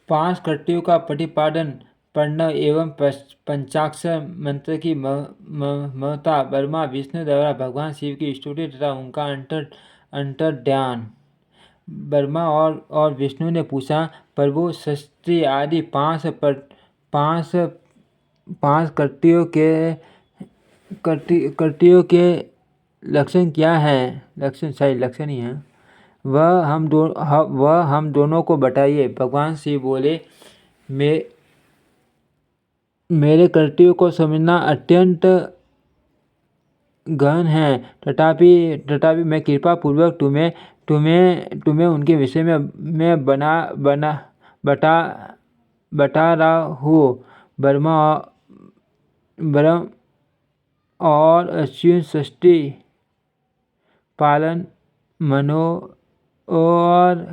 5 कृतियों का प्रतिपादन प्रणव एवं पंचाक्षर मंत्र की महत्ता ब्रह्मा विष्णु द्वारा भगवान शिव की स्तुति तथा उनका अंतर्ध्यान। ब्रह्मा और विष्णु ने पूछा, प्रभु षष्ठी आदि पांच पांच कृतियों के लक्षण क्या है? लक्षण ही है। वह हम दोनों को बताइए। भगवान शिव बोले, मेरे कृतियों को समझना अत्यंत गहन है, तथापि मैं कृपा पूर्वक तुम्हें उनके विषय में बता रहा हूँ। ब्रह्मा और अश्विन षष्ठी पालन मनो और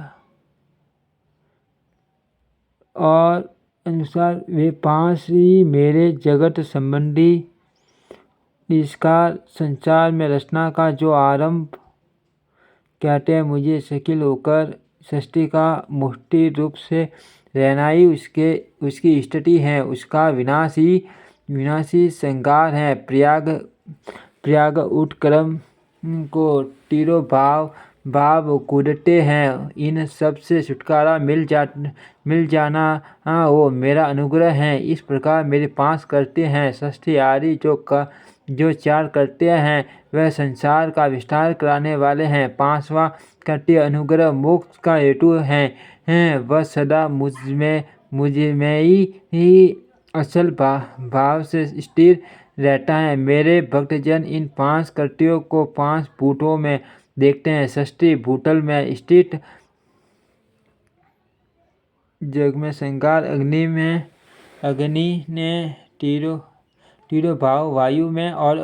अनुसार वे 5 ही मेरे जगत संबंधी निष्कार संसार में रचना का जो आरंभ कहते हैं। मुझे शकील होकर षष्ठी का मुष्टि रूप से रहना ही उसकी स्तुति है, उसका विनाशी संहार है। प्रयाग उत्क्रम को तीनों भाव कूदते हैं। इन सब से छुटकारा मिल जाना वो मेरा अनुग्रह है। इस प्रकार मेरे 5 कृत्य हैं। षष्ठी आदि जो 4 कृत्य हैं वह संसार का विस्तार कराने वाले हैं। 5वां कृत्य अनुग्रह मोक्ष का हेतु है। वह सदा मुझ में ही अचल भाव से स्थिर रहता है। मेरे भक्तजन इन 5 कृत्यों को 5 भूतों में देखते हैं। षष्ठी भूतल में स्थित, जग में संगार, अग्नि ने तीनों भाव वायु में और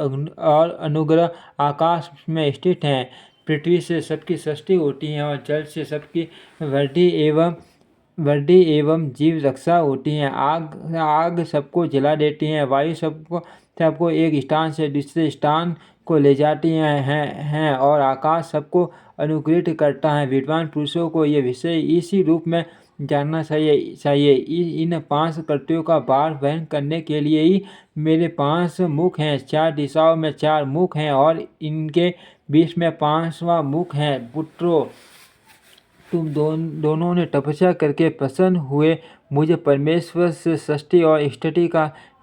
अनुग्रह आकाश में स्थित है। पृथ्वी से सबकी सृष्टि होती है और जल से सबकी वृद्धि एवं जीव रक्षा होती है। आग सबको जला देती है। वायु सबको एक स्थान से दूसरे स्थान को ले जाती हैं और आकाश सबको अनुग्रहित करता है। विद्वान पुरुषों को ये विषय इसी रूप में जानना चाहिए। इन 5 कृत्यों का भार वहन करने के लिए ही मेरे 5 मुख हैं। 4 दिशाओं में 4 मुख हैं और इनके बीच में 5वां मुख है। पुत्रों, तुम दोनों ने तपस्या करके प्रसन्न हुए मुझे परमेश्वर से षष्ठी और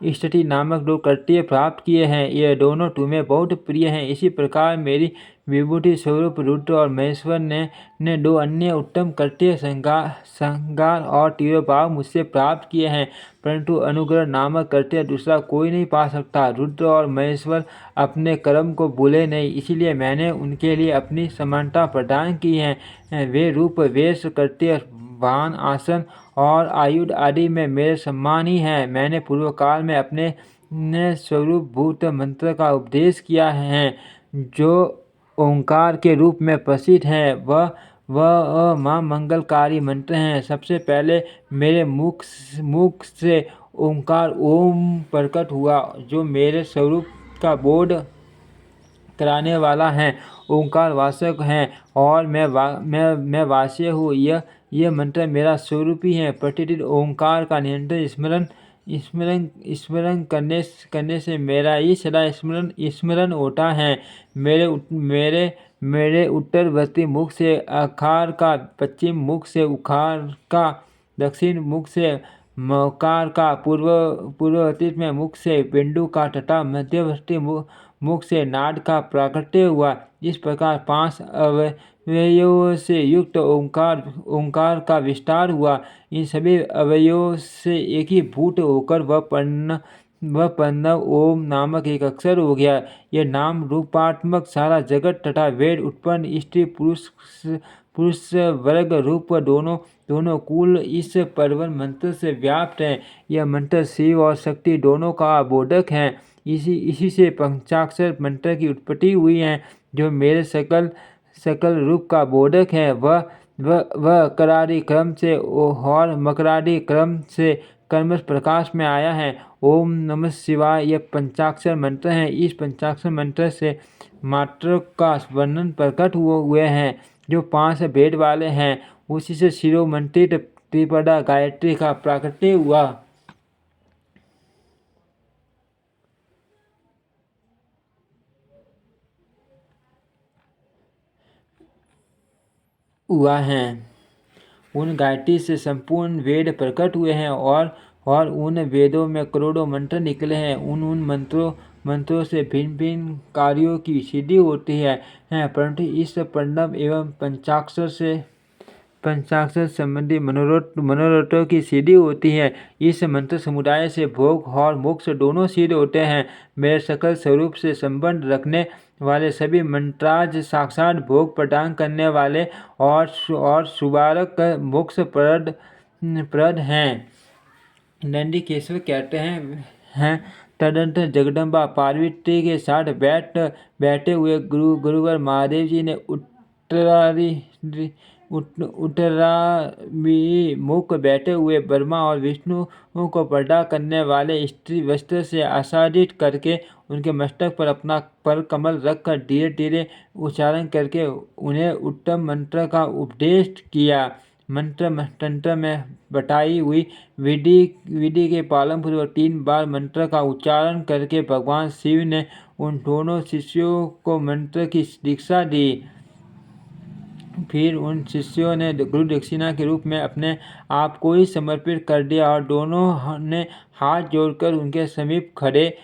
स्तुति नामक 2 कृत्य प्राप्त किए हैं। ये दोनों तुम्हें बहुत प्रिय हैं। इसी प्रकार मेरी विभूति स्वरूप रुद्र और महेश्वर ने 2 अन्य उत्तम कृत्य संहार और तिरोभाव मुझसे प्राप्त किए हैं, परंतु अनुग्रह नामक कृत्य दूसरा कोई नहीं पा सकता। रुद्र और महेश्वर अपने कर्म को भूले नहीं, इसलिए मैंने उनके लिए अपनी समानता प्रदान की है। वे रूप, वेश, कृत्य, वाहन, आसन और आयुध आदि में मेरे समान ही हैं। मैंने पूर्व काल में अपने स्वरूप भूत मंत्र का उपदेश किया है, जो ओंकार के रूप में प्रसिद्ध है। वह मां मंगलकारी मंत्र हैं। सबसे पहले मेरे मुख से ओंकार ओम प्रकट हुआ, जो मेरे स्वरूप का बोध कराने वाला है। ओंकार वासक है और मैं वास्य हूँ। यह मंत्र मेरा स्वरूप ही है। प्रतिदिन ओंकार का निरंतर स्मरण करने से मेरा ही सदा स्मरण होता है। मेरे उत्तरवर्ती मुख से अकार का, पश्चिम मुख से उकार का, दक्षिण मुख से मकार का, पूर्ववर्ती में मुख से बिंदु का तथा मध्यवर्ती मुख से नाद का प्राकट्य हुआ। इस प्रकार 5 अवयवों से युक्त ओंकार का विस्तार हुआ। इन सभी अवयवों से एक ही भूत होकर वह प्रणव ओम नामक एक अक्षर हो गया। यह नाम रूपात्मक सारा जगत तथा वेद उत्पन्न स्त्री पुरुष वर्ग रूप दोनों कुल इस परवन मंत्र से व्याप्त है। यह मंत्र शिव और शक्ति दोनों का बोधक है। इसी से पंचाक्षर मंत्र की उत्पत्ति हुई है, जो मेरे सकल रूप का बोधक है। वह करारी क्रम से और मकरारी क्रम से कर्मश प्रकाश में आया है। ओम नमः शिवाय यह पंचाक्षर मंत्र है। इस पंचाक्षर मंत्र से मात्र का वर्णन प्रकट हुए हैं, जो 5 भेद वाले हैं। उसी से शिरोमंडित त्रिपदा गायत्री का प्राकट्य हुआ है। उन गायत्री से संपूर्ण वेद प्रकट हुए हैं और उन वेदों में करोड़ों मंत्र निकले हैं। उन मंत्रों से भिन्न भिन्न कार्यों की सिद्धि होती है, परंतु इस प्रणव एवं पंचाक्षर संबंधी मनोरथों की सिद्धि होती है। इस मंत्र समुदाय से भोग और मोक्ष दोनों सिद्ध होते हैं। मेरे सकल स्वरूप से संबंध रखने वाले सभी मंत्राज साक्षात भोग प्रदान करने वाले और सुबारक मोक्ष प्रद हैं। नंदीकेश्वर कहते हैं तदनंतर जगदम्बा पार्वती के साथ बैठे हुए गुरुवर महादेव जी ने उत्तराभिमुख बैठे हुए ब्रह्मा और विष्णु को पर्दा करने वाले स्त्री वस्त्र से आच्छादित करके उनके मस्तक पर अपना पर कमल रखकर धीरे धीरे उच्चारण करके उन्हें उत्तम मंत्र का उपदेश किया। मंत्र तंत्र में बताई हुई विधि के पालन पूर्वक 3 बार मंत्र का उच्चारण करके भगवान शिव ने उन दोनों शिष्यों को मंत्र की दीक्षा दी। फिर उन शिष्यों ने गुरु दक्षिणा के रूप में अपने आप को ही समर्पित कर दिया और दोनों ने हाथ जोड़कर उनके समीप खड़े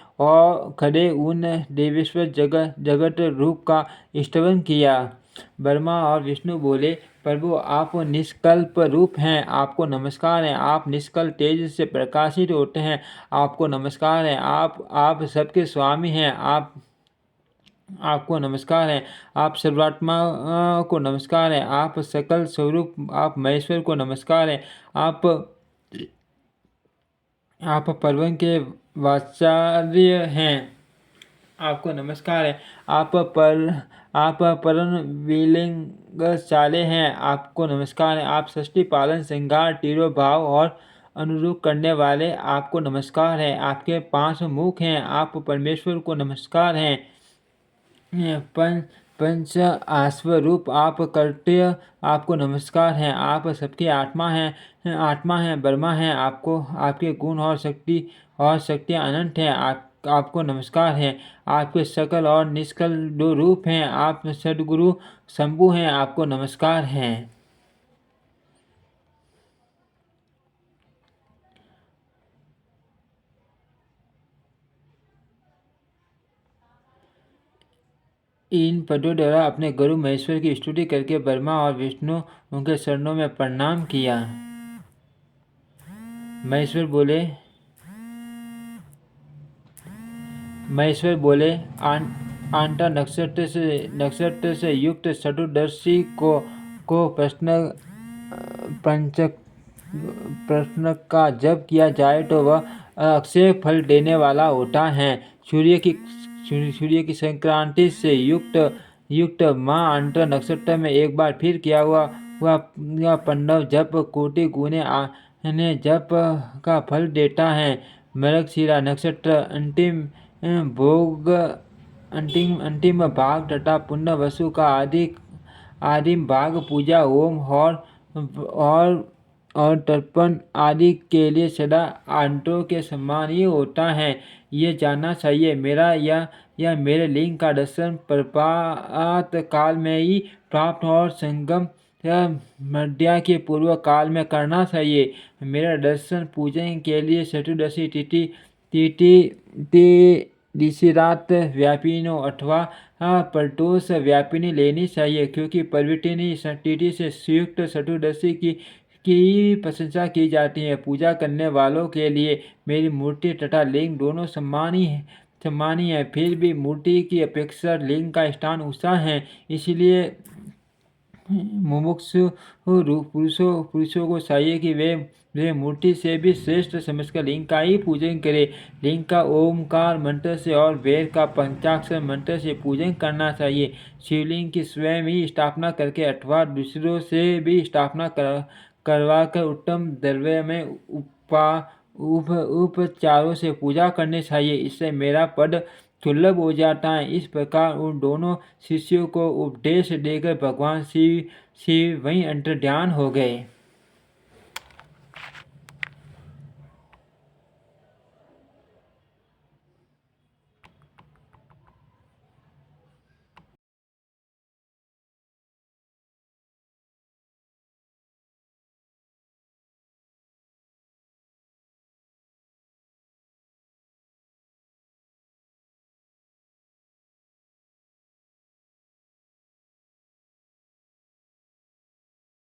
उन देवेश्वर जगत रूप का स्तवन किया। ब्रह्मा और विष्णु बोले, प्रभु आप निष्कल्प रूप हैं, आपको नमस्कार है। आप निष्कल तेज से प्रकाशित होते हैं, आपको नमस्कार है। आप सबके स्वामी हैं, आपको नमस्कार है। आप सर्वात्मा को नमस्कार है। आप सकल स्वरूप, आप महेश्वर को नमस्कार है। आप पर्वन के वाचार्य हैं, आपको नमस्कार है। आप परम विलिंगशाले हैं, आपको नमस्कार है। आप सृष्टि पालन श्रृंगार तिरोभाव और अनुरूप करने वाले, आपको नमस्कार है। आपके 5 मुख हैं, आप परमेश्वर को नमस्कार हैं। पंच आश्वरूप आप कर्त्य, आपको नमस्कार है। आप सबकी आत्मा हैं, ब्रह्मा हैं। आपके गुण और शक्तियाँ अनंत हैं, आपको नमस्कार है। आपके सकल और निष्कल 2 रूप हैं, आप सद्गुरु शंभु हैं, आपको नमस्कार है। इन पदों द्वारा अपने गुरु महेश्वर की स्तुति करके ब्रह्मा और विष्णु उनके चरणों में प्रणाम किया। महेश्वर बोले आंटा नक्षत्र से युक्त चतुर्दशी को प्रश्न का जप किया जाए तो वह अक्षय फल देने वाला होता है। सूर्य की संक्रांति से युक्त माँ आंटा नक्षत्र में एक बार फिर किया हुआ पंडव जप कोटि गुने आने जप का फल देता है। मृगशिरा नक्षत्र अंतिम भाग तथा पुण्यवसु का आदिम भाग पूजा होम और तर्पण आदि के लिए सदा आंटों के समान ही होता है। ये जानना चाहिए मेरा या मेरे लिंग का दर्शन प्रभात काल में ही प्राप्त और संगम या मध्या के पूर्व काल में करना चाहिए। मेरा दर्शन पूजन के लिए चतुर्दशी तिथि दिशिरात व्यापिनी अथवा प्रदोष व्यापिनी लेनी चाहिए, क्योंकि प्रवृत्तिनी तिथि से संयुक्त चतुर्दशी की प्रशंसा की जाती है। पूजा करने वालों के लिए मेरी मूर्ति तथा लिंग दोनों समान ही है, फिर भी मूर्ति की अपेक्षा लिंग का स्थान ऊंचा है। इसलिए मुमुक्षु पुरुषों को चाहिए कि वे मूर्ति से भी श्रेष्ठ समझकर लिंग का ही पूजन करें। लिंग का ओमकार मंत्र से और वेद का पंचाक्षर मंत्र से पूजन करना चाहिए। शिवलिंग की स्वयं ही स्थापना करके अथवा दूसरों से भी स्थापना करवाकर उत्तम द्रव्य में उपचारों से पूजा करनी चाहिए। इससे मेरा पद दुर्लभ हो जाता है। इस प्रकार उन दोनों शिष्यों को उपदेश देकर भगवान शिव वहीं अंतर्ध्यान हो गए।